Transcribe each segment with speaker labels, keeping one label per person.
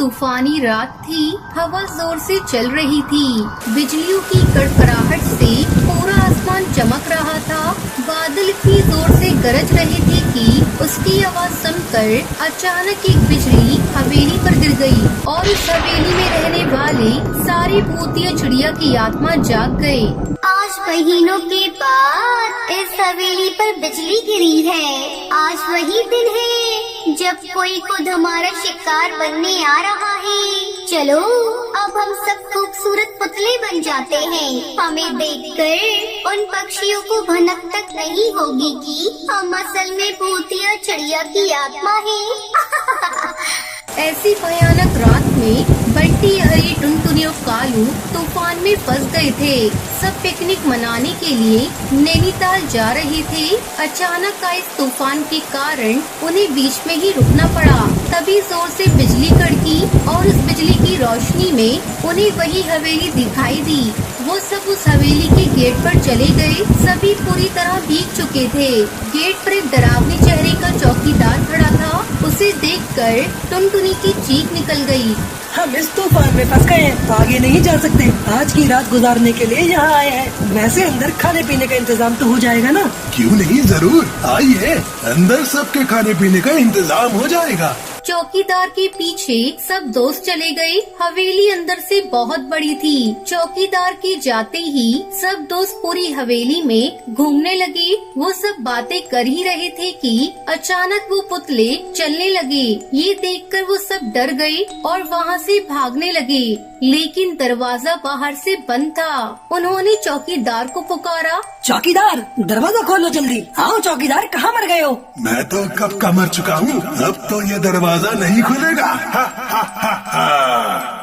Speaker 1: तूफानी रात थी। हवा जोर से चल रही थी। बिजलियों की कड़कड़ाहट से पूरा आसमान चमक रहा था। बादल इतनी जोर से गरज रहे थे कि उसकी आवाज सुनकर अचानक एक बिजली हवेली पर गिर गई और उस हवेली में रहने वाले सारे भूतिया चिड़िया की आत्मा जाग गए।
Speaker 2: आज महीनों के बाद इस हवेली पर बिजली गिरी है। आज वही दिन है जब कोई खुद हमारा शिकार बनने आ रहा है। चलो अब हम सब खूबसूरत पुतले बन जाते हैं। हमें देखकर उन पक्षियों को भनक तक नहीं होगी कि हम असल में भूतिया चिड़िया की आत्मा है।
Speaker 1: ऐसी भयानक रात में बंटी, हरी, टुनटुनी और कालू तूफान में फंस गए थे। सब पिकनिक मनाने के लिए नैनीताल जा रहे थे। अचानक आए इस तूफान के कारण उन्हें बीच में ही रुकना पड़ा। तभी जोर से बिजली कड़की और उस बिजली की रोशनी में उन्हें वही हवेली दिखाई दी। वो सब उस हवेली के गेट पर चले गए। सभी पूरी तरह भीग चुके थे। गेट पर एक डरावने चेहरे का चौकीदार खड़ा था। उसे देखकर टुनटुनी की चीख निकल गई।
Speaker 3: हम इस तूफान में फंस गए हैं, आगे नहीं जा सकते। आज की रात गुजारने के लिए यहाँ आए हैं। वैसे अंदर खाने पीने का इंतजाम तो हो जाएगा ना?
Speaker 4: क्यों नहीं, जरूर आइए, अंदर सबके खाने पीने का इंतजाम हो जाएगा।
Speaker 1: चौकीदार के पीछे सब दोस्त चले गए। हवेली अंदर से बहुत बड़ी थी। चौकीदार के जाते ही सब दोस्त पूरी हवेली में घूमने लगे। वो सब बातें कर ही रहे थे कि अचानक वो पुतले चलने लगे। ये देखकर वो सब डर गए और वहाँ से भागने लगे। लेकिन दरवाजा बाहर से बंद था। उन्होंने चौकीदार को पुकारा।
Speaker 3: चौकीदार, दरवाजा खोलो जल्दी। आओ चौकीदार, कहाँ मर गए हो?
Speaker 4: मैं तो कब का मर चुका हूँ, अब तो ये दरवाजा नहीं खुलेगा। हा, हा, हा, हा।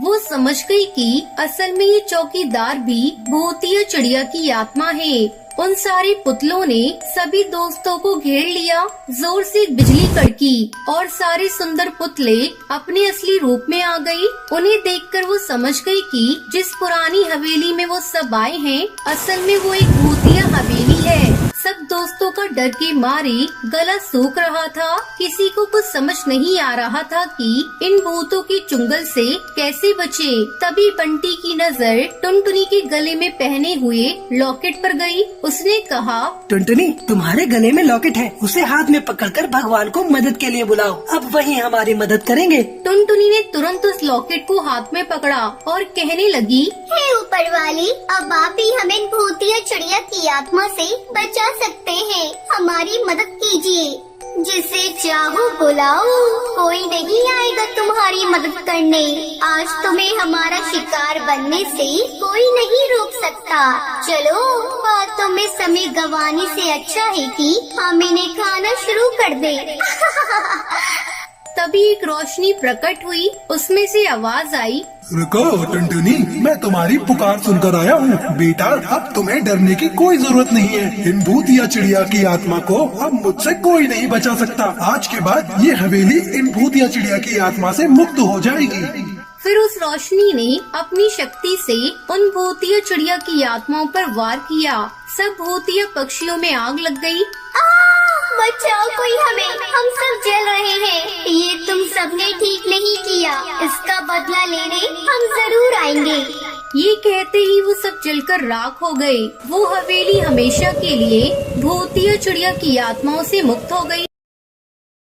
Speaker 1: वो समझ गई कि असल में ये चौकीदार भी भूतिया चिड़िया की आत्मा है। उन सारे पुतलों ने सभी दोस्तों को घेर लिया। जोर से एक बिजली कड़की और सारे सुंदर पुतले अपने असली रूप में आ गए। उन्हें देखकर वो समझ गई कि जिस पुरानी हवेली में वो सब आए हैं, असल में वो एक भूतिया हवेली है। सब दोस्तों का डर के मारे गला सूख रहा था। किसी को कुछ समझ नहीं आ रहा था कि इन भूतों के चुंगल से कैसे बचे। तभी बंटी की नजर टुनटुनी के गले में पहने हुए लॉकेट पर गई। उसने कहा,
Speaker 3: टुनटुनी, तुम्हारे गले में लॉकेट है, उसे हाथ में पकड़कर भगवान को मदद के लिए बुलाओ। अब वही हमारी मदद करेंगे।
Speaker 1: टुनटुनी ने तुरंत उस लॉकेट को हाथ में पकड़ा और कहने लगी,
Speaker 2: हे ऊपर वाली, अब आप ही हमें भूतिया चिड़िया की आत्मा से बचा सकते हैं। हमारी मदद कीजिए। जिसे चाहो बुलाओ, कोई नहीं आएगा तुम्हारी मदद करने। आज तुम्हें हमारा शिकार बनने से कोई नहीं रोक सकता। चलो, बातों में समय गंवाने से अच्छा है कि हम इन्हें खाना शुरू कर दें।
Speaker 1: तभी एक रोशनी प्रकट हुई। उसमें से आवाज आई,
Speaker 4: रुको टुनटुनी, मैं तुम्हारी पुकार सुनकर आया हूँ। बेटा, अब तुम्हें डरने की कोई जरूरत नहीं है। इन भूतिया चिड़िया की आत्मा को अब मुझसे कोई नहीं बचा सकता। आज के बाद ये हवेली इन भूतिया चिड़िया की आत्मा से मुक्त हो जाएगी।
Speaker 1: फिर उस रोशनी ने अपनी शक्ति से उन भूतिया चिड़िया की आत्माओं पर वार किया। सब भूतिया पक्षियों में आग लग गई।
Speaker 2: बचाओ कोई हमें, हम सब जल रहे हैं। ये तुम सबने ठीक नहीं किया। इसका बदला लेने हम जरूर आएंगे।
Speaker 1: ये कहते ही वो सब जलकर राख हो गए। वो हवेली हमेशा के लिए भूतिया चिड़िया की आत्माओं से मुक्त हो गई।